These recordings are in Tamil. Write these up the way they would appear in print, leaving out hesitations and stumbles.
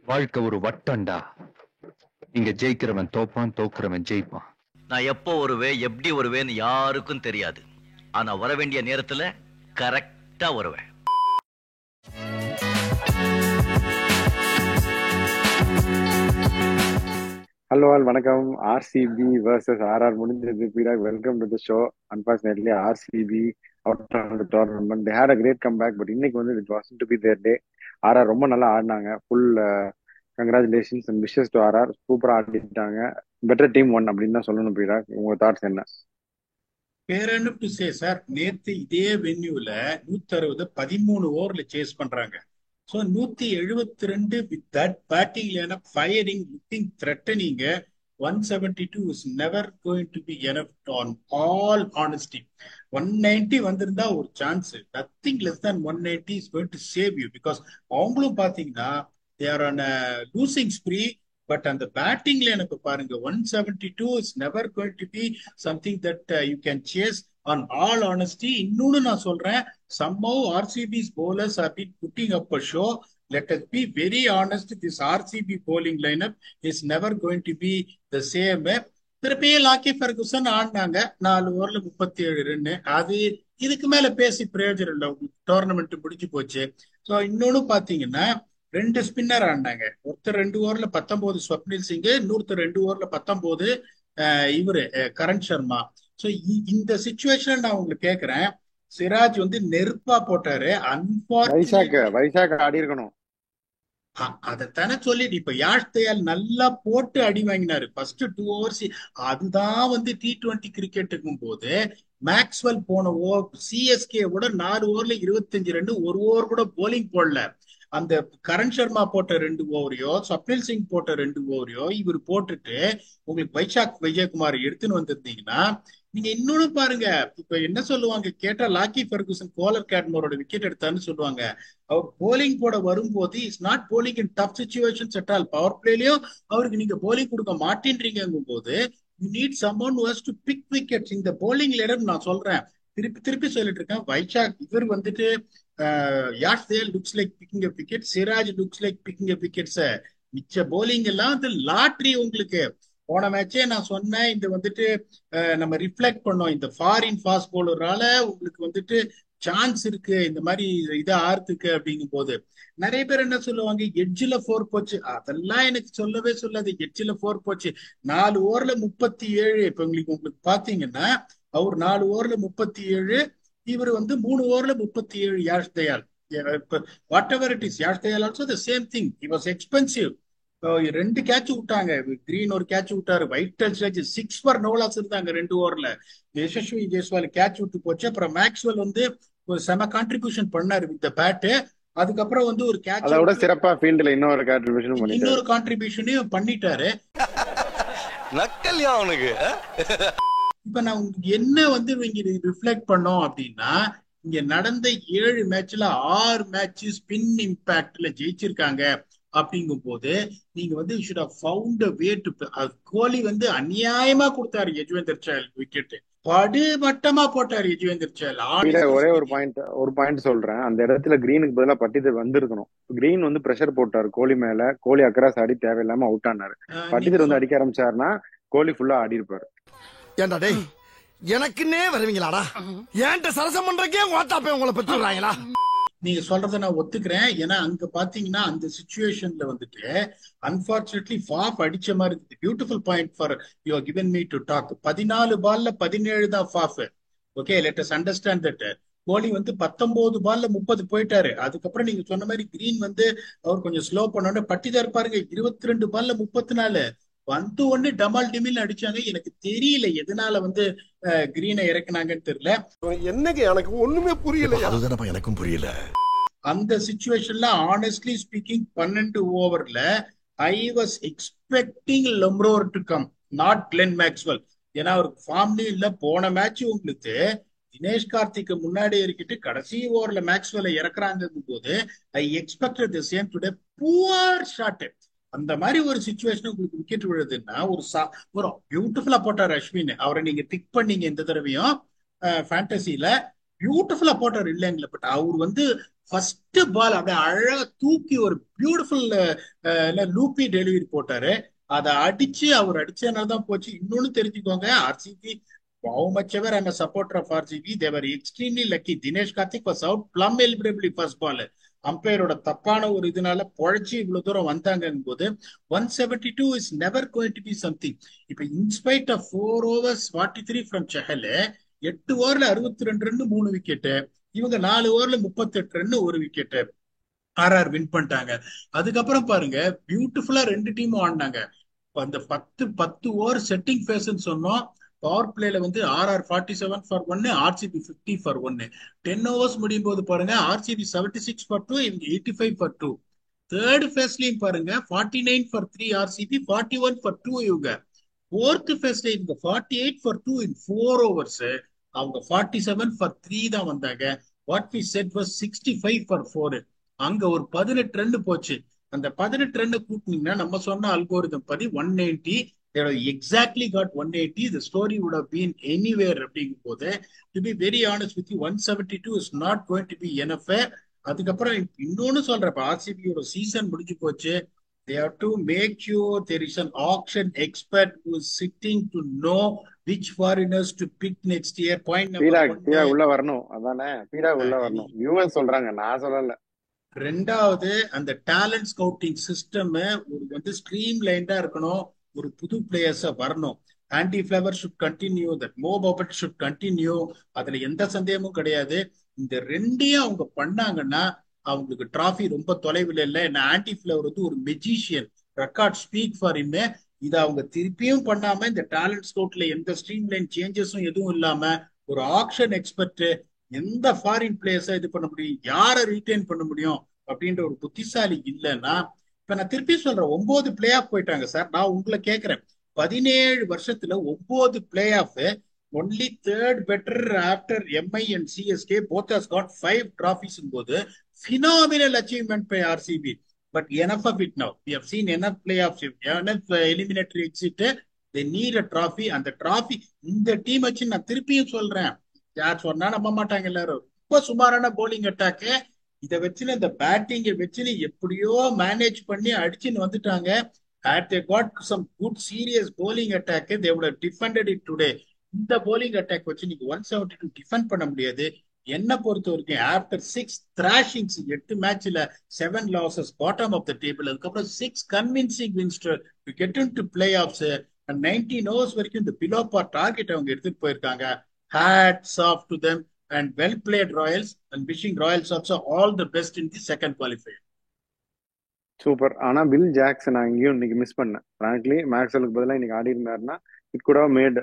வாழ்க்கை ஒரு வட்டம்டா. இங்க ஜெயிக்கிறவன் தோப்பான், தோக்குறவன் ஜெயிப்பான். நான் எப்போ வருவேன், எப்படி வருவேன்னு யாருக்கும் தெரியாது. ஆனா வர வேண்டிய நேரத்துல கரெக்டா வருவேன். ஹலோ ஆல் வணக்கம். ஆர்சிபி வர்சஸ் ஆர்ஆர் முடிஞ்சது. பீராக், welcome to the show. Unfortunately RCB out of the tournament. They had a great come back, but இன்னைக்கு வந்து it wasn't to be their day. RR ரொம்ப நல்லா ஆடினாங்க. Full congratulations and wishes to RR. சூப்பரா ஆடிட்டாங்க. பெட்டர் டீம் ஒன் அப்படின்னு தான் சொல்லணும். பீராக், உங்க தாட்ஸ் என்ன? பேரன்னு டு சே சார், நேத்து இதே வென்யூல 160 13 ஓவர்ல சேஸ் பண்றாங்க. So 172 with that batting lineup, firing, looking threatening. 172 is never going to be enough on all honesty. 190 வந்திருந்தா ஒரு chance. Nothing less than 190 is going to save you. Because அவங்களும் பாத்தீங்கன்னா they are on losing spree. But அந்த பேட்டிங் லைனப் பாருங்க, 172 is never going to be something that you can chase on all honesty. இன்னொன்னு நான் சொல்றேன், somehow RCB's bowlers have been putting up a show. Let us be very honest, this RCB bowling lineup is never going to be the same. திருப்பியும் லாக்கி ஃபெர்குசன் ஆடினாங்க 4 ஓவர்ல 37 ரன். அது இதுக்கு மேல பேசி பிரயோஜனம் இல்லை, டோர்னமெண்ட் முடிஞ்சு போச்சு. ஸோ இன்னொன்னு பாத்தீங்கன்னா 2 ஸ்பின்னர் ஆடினாங்க. ஒருத்தர் 2 ஓவர்ல 19 ஸ்வப்னில் சிங், இன்னொருத்தர் 2 ஓவர்ல 19 இவரு கரண் சர்மா. சோ இந்த சிச்சுவேஷன் நான் உங்களுக்கு கேக்குறேன், சிராஜ் வந்து நெருப்பா போட்டாரு. வைசாக் ஆடி இருக்கணும். அதைத்தானே சொல்லிட்டு இப்ப யாஷ் தயால் நல்லா போட்டு அடி வாங்கினாரு ஃபர்ஸ்ட் 2 ஓவர்ஸ். அதுதான் வந்து T20 கிரிக்கெட்டுக்கும் போது மேக்ஸ்வெல் போன ஓவர் சிஎஸ்கே கூட 4 ஓவர்ல 25 ரன், ஒரு ஓவர் கூட போலிங் போடல. அந்த கரண் சர்மா போட்ட 2 ஓவரையோ, ஸ்வப்னில் சிங் போட்ட 2 ஓவரையோ இவர் போட்டுட்டு உங்களுக்கு வைசாக் விஜயகுமார் எடுத்துன்னு வந்திருந்தீங்கன்னா, நீங்க இன்னொன்னு பாருங்க. இப்ப என்ன சொல்லுவாங்க கேட்டா, லாக்கி ஃபெர்குசன் கோலர் கேட்மரோட விக்கெட் எடுத்தான்னு சொல்லுவாங்க. அவர் போலிங் போட வரும்போது is not bowling in tough situations at all. Power பிளேலயும் அவருக்கு நீங்க போலிங் கொடுக்க மாட்டேன்றீங்கும் போது you need someone who has to pick wickets. இந்த போலிங் லைனப் நான் சொல்றேன், திருப்பி திருப்பி சொல்லிட்டு இருக்கேன். வைசாக் இவர் வந்துட்டு Yash Dayal looks like picking up wicket, Siraj looks like picking up wickets. மிச்ச போலிங் எல்லாம் வந்து லாட்ரி உங்களுக்கு. போன மேட்சே நான் சொன்னேன், இந்த வந்துட்டு நம்ம ரிஃப்ளெக்ட் பண்ணோம், இந்த ஃபாரின் ஃபாஸ்ட் பவுலரால உங்களுக்கு வந்துட்டு சான்ஸ் இருக்கு இந்த மாதிரி இதை ஆறுத்துக்கு அப்படிங்கும் போது நிறைய பேர் என்ன சொல்லுவாங்க, எட்ஜில் 4 போச்சு. அதெல்லாம் எனக்கு சொல்லவே சொல்லாது. எட்ஜில் 4 போச்சு. 4 ஓவர்ல 37. இப்ப உங்களுக்கு பாத்தீங்கன்னா அவர் 4 ஓவர்ல 37, இவர் வந்து 3 ஓவர்ல 37. Yash Dayal whatever it is, Yash Dayal also the same thing. It was expensive. 2 catch விட்டாங்க. கிரீன் ஒரு கேட்ச் விட்டாரு. ஒயிட் டச் 6 ஃபார் நோ லாஸ் இருந்தாங்க 2 ஓவர்ல. யசஸ்வி ஜெய்ஸ்வால் கேட்ச் விட்டு போச்சு. அப்புறம் மேக்ஸ்வெல் வந்து ஒரு செம கான்ட்ரிபியூஷன் பண்ணாரு வித் பேட். அதுக்கப்புறம் வந்து ஒரு கேட்ச், அதோட சிறப்பா ஃபீல்ட்ல இன்னொரு கான்ட்ரிபியூஷனையும் பண்ணிட்டாரு. நக்கல்யா அவனுக்கு. இப்ப நான் உங்களுக்கு என்ன வந்து இங்க ரிஃப்ளெக்ட் பண்ணோம் அப்படின்னா, இங்க நடந்த 7 மேட்ச்ல 6 மேட்ச் ஸ்பின் இம்பாக்ட்ல ஜெயிச்சிருக்காங்க. அப்படிங்கும் போது நீங்க வந்து should have found a way to. Kohli வந்து அநியாயமா கொடுத்தாரு யஜுவேந்தர் சஹல் விக்கெட். படுமட்டமா போட்டாரு யஜுவேந்தர் சஹல். ஒரே ஒரு பாயிண்ட் சொல்றேன். அந்த இடத்துல கிரீனுக்கு பதிலா பட்டிதர் வந்திருக்கணும். கிரீன் வந்து பிரஷர் போட்டாரு கோலி மேல. கோலி அக்கராஸ் ஆடி தேவையில்லாம அவுட் ஆனாரு. பட்டிதர் வந்து அடிக்க ஆரம்பிச்சாருன்னா கோலி ஃபுல்லா ஆடி இருப்பாரு. ஏண்டா டேய், எனக்குன்னே வருவீங்களாடா? ஏன்ட்ட சரசம் பண்றக்கே ஓட்டாப்பே உங்களை பெற்றுறாங்களா? நீங்க சொல்றதை நான் ஒத்துக்கிறேன். ஏன்னா அங்க பாத்தீங்கன்னா அந்த சிச்சுவேஷன்ல வந்துட்டு அன்பார்ச்சுனேட்லி ஃபாஃப் அடிச்ச மாதிரி இருக்குது. Beautiful point for you are given me to talk. 14 பால்ல 17 தான் Faf. Okay, let us understand that. Kohli வந்து 19 பால்ல 30 போயிட்டாரு. அதுக்கப்புறம் நீங்க சொன்ன மாதிரி கிரீன் வந்து அவர் கொஞ்சம் ஸ்லோ பண்ணோட பட்டிதார் பாருங்க, 22 பால்ல 34 வந்து ஒண்ணு டமால் டிமில் அடிச்சாங்க. எனக்கு தெரியல எதனால வந்து கிரீனை இறக்குனாங்கன்னு தெரியல. என்னங்க எனக்கு ஒண்ணுமே புரியல. அதுதானப்பா எனக்கும் புரியல. அந்த சிச்சுவேஷன்ல ஆனஸ்ட்லி ஸ்பீக்கிங் 12 ஓவர்ல I was expecting Lomror to come, not Glenn Maxwell. ஏன்னா அவருக்கு ஃபார்ம்லயும் இல்ல. போன மேட்ச் உங்களுக்கு தினேஷ் கார்த்திக்கு முன்னாடி இருக்கிட்டு கடைசி ஓவர்ல மேக்ஸ்வெல்லை இறக்குறாங்க போது I expected the same today. Poor shot. அந்த மாதிரி ஒரு சிச்சுவேஷன் உங்களுக்கு விக்கெட் விழுதுன்னா ஒரு பியூட்டிஃபுல்லா போட்டார் அஸ்வின். அவரை நீங்க டிக் பண்ணீங்க இந்த தடவையும் ஃபேண்டசியில. பியூட்டிஃபுல்லா போட்டார் இல்லைங்களா, பட் அவர் வந்து ஃபர்ஸ்ட் பால் அப்படியே அழகா தூக்கி ஒரு பியூட்டிஃபுல் லூப்பி டெலிவரி போட்டாரு. அதை அடிச்சு அவர் அடிச்சதுனால தான் போச்சு. இன்னொன்னு தெரிஞ்சுக்கோங்க, RCB how much ever I'm a supporter of RCB, they were extremely lucky. Dinesh Karthik was out plumb eligibility first ball. அம்பையரோட தப்பான ஒரு இதனால பொழைச்சு இவ்வளவு தூரம் வந்தாங்கும் போது 172 is never going to be something. இப்ப in spite of 4 overs 43 from Chahal, 8 ஓவர்ல 62 ரன் 3 விக்கெட், இவங்க 4 ஓவர்ல 38 ரன் 1 விக்கெட், ஆர்ஆர் வின் பண்ணிட்டாங்க. அதுக்கப்புறம் பாருங்க பியூட்டிஃபுல்லா ரெண்டு டீமும் ஆடினாங்க. அந்த 10 ஓவர் செட்டிங் ஃபேஸ்ன்னு சொன்னோம். பவர் பிளேல வந்து RR 47 for 1, RCB 50 for 1. 10 overs முடியும் போது பாருங்க ஆர்சிபி 76 ஃபார் 2, இவங்க 85 ஃபார் 2. தேர்ட் ஃபேஸ்லயும் பாருங்க 49 ஃபார் 3 ஆர்சிபி, 41 ஃபார் 2 இவங்க. ஃபோர்த் ஃபேஸ்ல இவங்க 48 ஃபார் 2 இன் 4 ஓவர்ஸ், அவங்க 47 ஃபார் 3 தான் வந்தாங்க. What we said was 65 for 4. அங்க ஒரு 18 ரன் போச்சு. அந்த 18 ரன் கூட்டினீங்கன்னா நம்ம சொன்ன அல்கோரிதம் படி 190. They would have exactly got 180. The story would have been anywhere அப்படிங்கும் போது, to be very honest with you, 172 is not going to be enough. அதுக்கப்புறம் இன்னொன்னு சொல்றப்ப ஆர்சிபியோட சீசன் முடிஞ்சு போச்சு. They have to make sure there is an auction expert who is sitting to know which foreigners to pick next year. Point number பீடா 1. உள்ள வரணும், அதானே பீடா உள்ள வரணும். வியூவர்ஸ் சொல்றாங்க, நான் சொல்லல. ரெண்டாவது, அந்த டேலண்ட் ஸ்கவுட்டிங் சிஸ்டம் ஒரு வந்து ஸ்ட்ரீம் லைன்டா இருக்கணும். ஒரு புது பிளேயர்ஸா வரணும். Aunty flower should continue, that மோ பாபட் ஷுட் கண்டினியூ. அதுல எந்த சந்தேகமும் கிடையாது. இந்த ரெண்டையும் அவங்க பண்ணாங்கன்னா அவங்களுக்கு டிராஃபி ரொம்ப தொலைவில் இல்லை. ஏன்னா ஆண்டி பிளவர் வந்து ஒரு magician, record speak for him. இதை அவங்க திருப்பியும் பண்ணாம இந்த டேலண்ட் ஸ்கவுட்ல எந்த ஸ்ட்ரீம் லைன் சேஞ்சஸும் எதுவும் இல்லாம ஒரு ஆக்ஷன் எக்ஸ்பர்ட் எந்த ஃபாரின் பிளேயர்ஸா இது பண்ண முடியும், யாரை ரீட்டைன் பண்ண முடியும் அப்படின்ற ஒரு புத்திசாலி இல்லைன்னா, இப்ப நான் திருப்பி சொல்றேன் 9 பிளே ஆஃப் போயிட்டாங்க சார். நான் உங்களை கேட்கிறேன், 17 வருஷத்துல 9 play off, only third better after Mi and CSK, both has got 5 trophies போது phenomenal achievement by RCB. But enough of it now. We have seen enough playoffs, enough eliminatory exit. They need a trophy. அந்த trophy இந்த டீம் வச்சு நான் திருப்பியும் சொல்றேன், யார் சொன்னா நம்ப மாட்டாங்க எல்லாரும், ரொம்ப சுமாரான போலிங் அட்டாக்கு. இதை வச்சு இந்த பேட்டிங்கை வச்சு எப்படியோ மேனேஜ் பண்ணி அடிச்சுன்னு வந்துட்டாங்க. Had they got some good serious bowling attack, they would have defended it today. இந்த bowling attack வச்சு நீங்க 172 டிஃபெண்ட் பண்ண முடியாது. என்ன பொறுத்த வரைக்கும் ஆஃப்டர் 6 thrashings, 8 மேட்ச்ல 7 losses, bottom of the table, அதுக்கப்புறம் 6 convincing wins to get into playoffs, 19 overs வரைக்கும் இந்த பிலோ பார் டார்கெட் அவங்க எடுத்துட்டு போயிருக்காங்க. Hats off to them and well played Royals, and wishing Royals also all the best in the second qualifier. Super. ஆனா வில் ஜாக்சன் நான் இங்கேயும் இன்னைக்கு மிஸ் பண்ணேன். ஃப்ராங்க்லி மேக்ஸ்வெலுக்கு பதிலாக இன்னைக்கு ஆடி இருந்தாருன்னா it could have made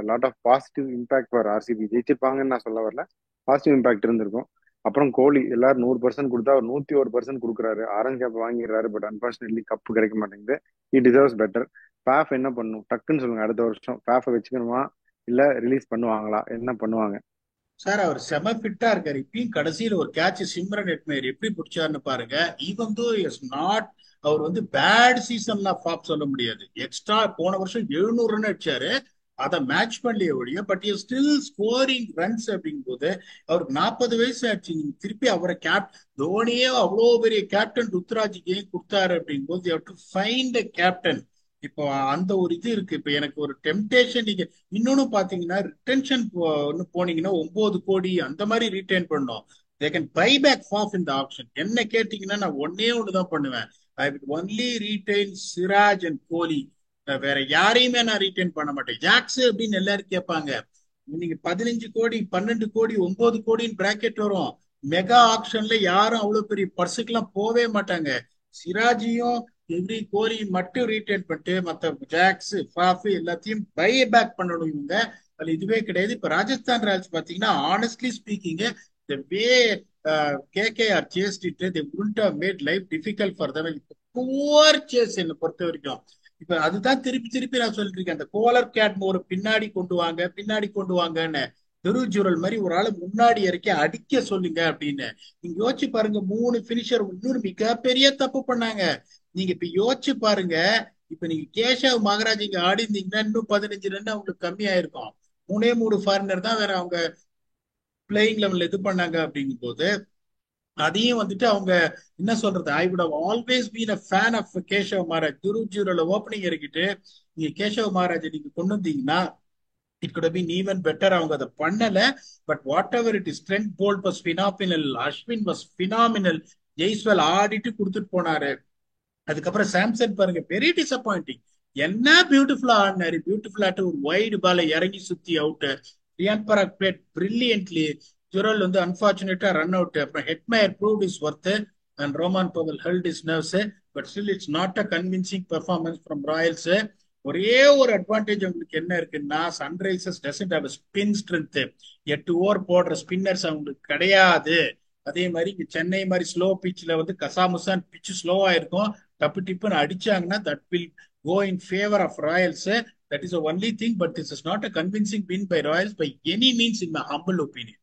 lot of positive impact for RCB. ஜெயிச்சிருப்பாங்கன்னு நான் சொல்ல வரல, பாசிட்டிவ் இம்பாக்ட் இருந்திருக்கும். அப்புறம் கோலி எல்லாரும் 100% கொடுத்தா அவர் 101% கொடுக்குறாரு. ஆரஞ்சு கேப் வாங்கிடுறாரு. பட் அன்பார்ச்சுனேட்லி கப்பு கிடைக்க மாட்டேங்குது. It deserves better. பேஃப் என்ன பண்ணும் டக்குன்னு சொல்லுங்க. அடுத்த வருஷம் பேஃபை வச்சுக்கணுமா இல்ல ரிலீஸ் பண்ணுவாங்களா, என்ன பண்ணுவாங்க? சார் அவர் செம ஃபிட்டா இருக்காரு. இப்பயும் கடைசியில ஒரு கேட்ச் சிம்ரன் எட்மேர் எப்படி பிடிச்சாருன்னு பாருங்க. ஈவன் தோ இஸ் நாட், அவர் வந்து பேட் சீசன்ல ஃபாப் சொல்ல முடியாது. எக்ஸ்ட்ரா போன வருஷம் 700 ரன் அடிச்சாரு, அதை மேட்ச் பண்ணலையே ஒழிய, but is still scoring runs. அப்படிங்கும் போது அவருக்கு 40 வயசு ஆச்சு. நீங்க திருப்பி அவரை தோனியே அவ்வளோ பெரிய கேப்டன் ருத்ராஜுக்கு ஏன் கொடுத்தாரு அப்படிங்கும் போது, you have to find a captain. இப்போ அந்த ஒரு இது இருக்கு. இப்ப எனக்கு ஒரு டெம்டேஷன், நீங்க இன்னொன்னு பாத்தீங்கன்னா ரிட்டென்ஷன் போனீங்கன்னா 9 கோடி அந்த மாதிரி ரீட்டைன் பண்ணோம். They can buy back Faf in the option. என்ன கேட்டீங்கன்னா நான் ஒண்ணுதான் பண்ணுவேன். I will only retain Siraj and Kohli. வேற யாரையுமே நான் ரீட்டைன் பண்ண மாட்டேன். ஜாக்ஸ் அப்படின்னு எல்லாரும் கேட்பாங்க. நீங்க 15 கோடி 12 கோடி 9 கோடின்னு பிராக்கெட் வரும். மெகா ஆப்ஷன்ல யாரும் அவ்வளவு பெரிய பர்சுக்கெல்லாம் போவே மாட்டாங்க. சிராஜியும் எவ்ரி கோலி மட்டும் ரீட்டைன் பண்ணிட்டு மற்ற ஜாக்ஸ் ஃபாஃப் எல்லாத்தையும் பை பேக் பண்ணணும் இவங்க. அதுல இதுவே கிடையாது. இப்ப ராஜஸ்தான் ராயல்ஸ் பாத்தீங்கன்னா honestly speaking, the way KKR chased it, they wouldn't have made life difficult for them. poor chase என்னை பொறுத்த வரைக்கும். இப்ப அதுதான் திருப்பி நான் சொல்லிட்டு இருக்கேன். அந்த கோலர் கேட் ஒரு பின்னாடி கொண்டு வாங்கன்னு துருஜுரல் மாதிரி ஒரு ஆளு முன்னாடி இறக்கி அடிக்க சொல்லுங்க அப்படின்னு. நீங்க யோசிச்சு பாருங்க, 3 பினிஷர் இன்னொரு மிகப்பெரிய தப்பு பண்ணாங்க. நீங்க இப்ப யோசிச்சு பாருங்க, இப்ப நீங்க கேஷவ் மகராஜ் இங்க ஆடி இருந்தீங்கன்னா இன்னும் 15 ரன் அவங்களுக்கு கம்மியாயிருக்கும். 3 ஃபாரினர் தான் வேற அவங்க பிளேயிங் லெவல்ல இது பண்ணாங்க அப்படிங்கும் போது அதையும் வந்துட்டு அவங்க என்ன சொல்றது, I would have always been a fan of Keshav Maharaj. Dhruv ஜீரோல ஓப்பனிங் இறக்கிட்டு நீங்க கேஷவ் மகாராஜ் நீங்க கொண்டு வந்தீங்கன்னா it could been even better. அவங்க அதை பண்ணல. But whatever it is, Trent Boult was phenomenal, Ashwin was phenomenal, Jaiswal ஆடிட்டு கொடுத்துட்டு போனாரு. அதுக்கப்புறம் சாம்சன் பாருங்க, வெரி டிசப்பாயிண்டிங். என்ன பியூட்டிஃபுல்லா ஆடினாரு, பியூட்டிஃபுல்லாட்டு ஒரு வைடு பால இறங்கி சுத்தி out. Riyan Parag played brilliantly. Jurel வந்து அன்பார்ச்சுனேட்டா ரன் அவுட். அப்புறம் Hetmyer proved his worth and Rovman Powell held his nerves. But still it's not a convincing performance from Royals. ஒரே ஒரு அட்வான்டேஜ் உங்களுக்கு என்ன இருக்குன்னா, Sunrisers doesn't have spin strength. 8 over போடுற ஸ்பின்னர்ஸ் அவங்களுக்கு கிடையாது. அதே மாதிரி இங்க சென்னை மாதிரி ஸ்லோ பிட்ச்ல வந்து கசாமுசான் பிட்ச் ஸ்லோவா இருக்கும், டப்பு டிப்புன்னு அடிச்சாங்கன்னா that will go in favour of Royals. That is only thing. But this is not a convincing win by Royals by any means in my humble opinion.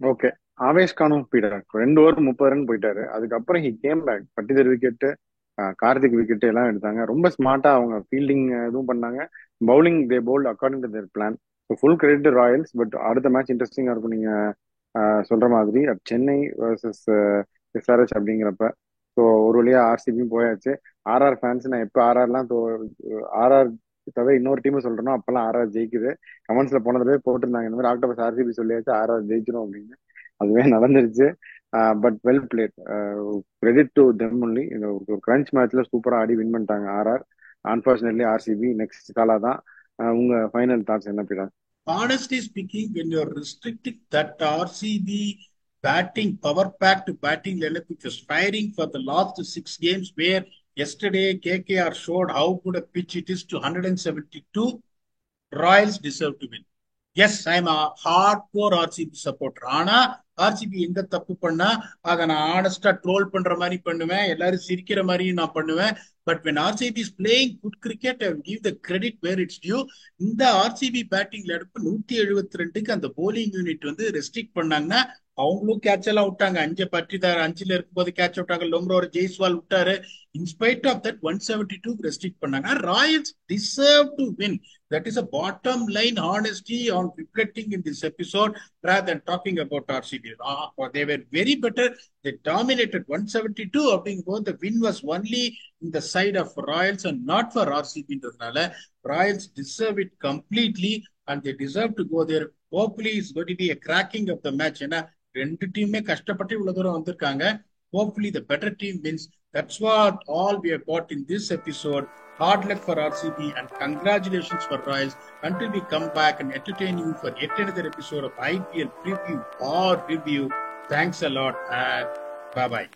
Okay, Avesh கானும் போயிட்டாரு. 2 ஓவர் 30 ரன் போயிட்டாரு. அதுக்கப்புறம் he came back. Patidar wicket, Karthik wicket எல்லாம் எடுத்தாங்க. ரொம்ப ஸ்மார்ட்டா அவங்க ஃபீல்டிங் எதுவும் பண்ணாங்க. Bowling they bowled according to their plan. Full credit Royals. But அடுத்த மேட்ச் இன்ட்ரெஸ்டிங்கா இருக்கும். நீங்க சொல்ற மாதிரி சென்னை வர்சஸ் எஸ்ஆர்எச் அப்படிங்கிறப்ப ஸோ ஒரு வழியா ஆர்சிபியும் போயாச்சு. ஆர்ஆர் ஃபேன்ஸ், நான் எப்போ ஆர்ஆர் தவிர இன்னொரு டீம் சொல்றேனோ அப்பெல்லாம் ஆர்ஆர் ஜெயிக்குது. கமெண்ட்ஸ்ல போனதுலேயே போட்டிருந்தாங்க இந்த மாதிரி ஆக்டோபஸ் ஆர்சிபி சொல்லியாச்சு ஆர்ஆர் ஜெயிச்சிடும் அப்படின்னு. அதுவே நடந்துருச்சு. But well plate, credit to them only. இந்த ஒரு கிரன்ச் மேட்ச்ல சூப்பரா ஆடி வின் பண்ணிட்டாங்க ஆர்ஆர். அன்பார்ச்சுனேட்லி ஆர்சிபி நெக்ஸ்ட் காலா தான். உங்க ஃபைனல் தாட்ஸ் என்ன பீடா? Honestly speaking, when you're restricting that RCB batting, power packed batting lineup, which was firing for the last 6 games, where yesterday KKR showed how good a pitch it is to 172, Royals deserve to win. Yes, I am hardcore RCB supporter. ஆனா ஆர்சிபி எங்க தப்பு பண்ணா அதை நான் ஆனஸ்டா ட்ரோல் பண்ற மாதிரி பண்ணுவேன், எல்லாரும் சிரிக்கிற மாதிரியும் நான் பண்ணுவேன். But when RCB is playing good cricket, I will give the credit where it's due. இந்த ஆர்சிபி பேட்டிங்ல எடுப்பு 172க்கு அந்த போலிங் யூனிட் வந்து ரெஸ்ட்ரிக்ட் பண்ணாங்கன்னா அவங்களும் கேட்ச் எல்லாம் விட்டாங்க. 5 இருக்கும்போது கேட்ச் விட்டாங்க. லோம்ரோர் ஜெய்ஸ்வால் விட்டாரு. இன்ஸ்பைட் ஆஃப் தட் 172 ரெஸ்ட்ரிக்ட் பண்ணாங்க. Royals deserve to win. That is a bottom line honesty on reflecting in this episode rather than talking about RCB. They were very better. They dominated 172. அப்படிங்கும்போது the win was only in the side of Royals and not for RCB. Royals deserve it completely and they deserve to go there. Hopefully it's going to be a cracking of the match. ஏன்னா 2 டீமுமே கஷ்டப்பட்டு இவ்வளவு தூரம் வந்திருக்காங்க. Hopefully the better team wins. That's what all we have got in this episode. Hard luck for RCB and congratulations for Royals. Until we come back and entertain you for yet another episode of IPL preview or review. Thanks a lot and bye-bye.